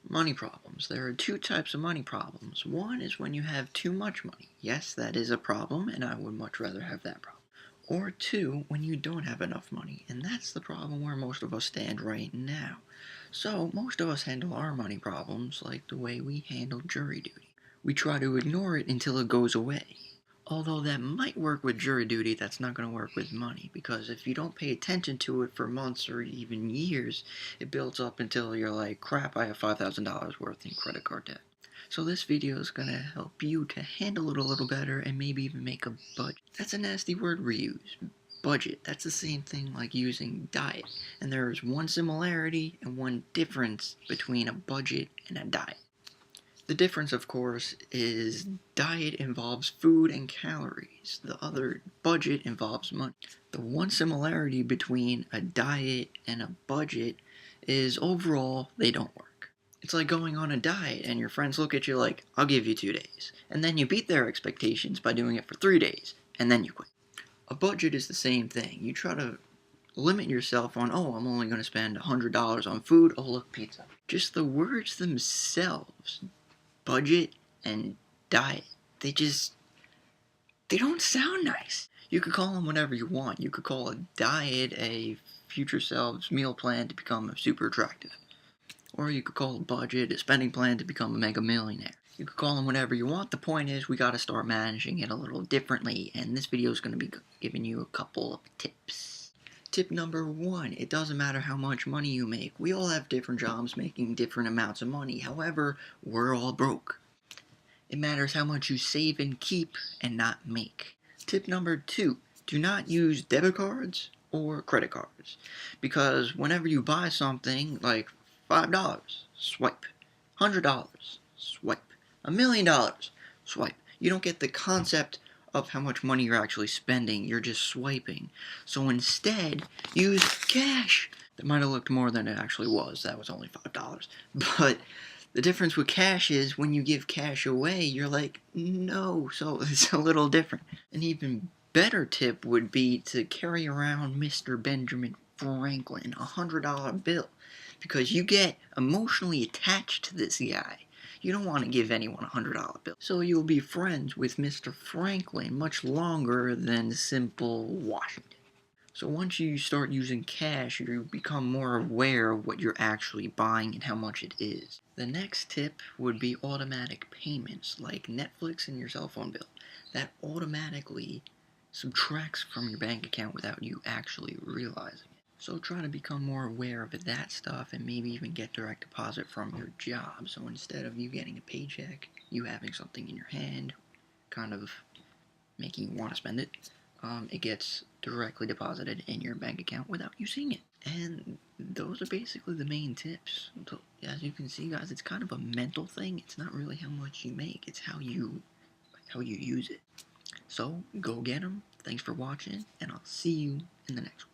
Money problems. There are two types of money problems. One is when you have too much money. Yes, that is a problem, and I would much rather have that problem. Or two, when you don't have enough money, and that's the problem where most of us stand right now. So, most of us handle our money problems like the way we handle jury duty. We try to ignore it until it goes away. Although that might work with jury duty, that's not going to work with money, because if you don't pay attention to it for months or even years, it builds up until you're like, crap, I have $5,000 worth in credit card debt. So this video is going to help you to handle it a little better and maybe even make a budget. That's a nasty word we use. Budget. That's the same thing like using diet. And there's one similarity and one difference between a budget and a diet. The difference, of course, is diet involves food and calories. The other, budget, involves money. The one similarity between a diet and a budget is overall they don't work. It's like going on a diet and your friends look at you like, I'll give you 2 days. And then you beat their expectations by doing it for 3 days. And then you quit. A budget is the same thing. You try to limit yourself on, oh, I'm only going to spend $100 on food. Oh, look, pizza. Just the words themselves, budget and diet, they don't sound nice. You could call them whatever you want. You could call a diet a future self's meal plan to become super attractive. Or you could call a budget a spending plan to become a mega millionaire. You could call them whatever you want. The point is, we gotta start managing it a little differently, and this video is gonna be giving you a couple of tips. Tip number 1, it doesn't matter how much money you make. We all have different jobs making different amounts of money. However, we're all broke. It matters how much you save and keep and not make. Tip number 2, do not use debit cards or credit cards. Because whenever you buy something like $5, swipe. $100, swipe. $1 million, swipe. You don't get the concept of how much money you're actually spending. You're just swiping. So instead, use cash. That might have looked more than it actually was. That was only $5. But the difference with cash is when you give cash away, you're like, no. So it's a little different. An even better tip would be to carry around Mr. Benjamin Franklin, $100 bill. Because you get emotionally attached to this guy. You don't want to give anyone a $100 bill. So you'll be friends with Mr. Franklin much longer than simple Washington. So once you start using cash, you become more aware of what you're actually buying and how much it is. The next tip would be automatic payments, like Netflix and your cell phone bill. That automatically subtracts from your bank account without you actually realizing it. So try to become more aware of that stuff and maybe even get direct deposit from your job. So instead of you getting a paycheck, you having something in your hand, kind of making you want to spend it, it gets directly deposited in your bank account without you seeing it. And those are basically the main tips. So, as you can see, guys, it's kind of a mental thing. It's not really how much you make, it's how you use it. So go get them. Thanks for watching, and I'll see you in the next one.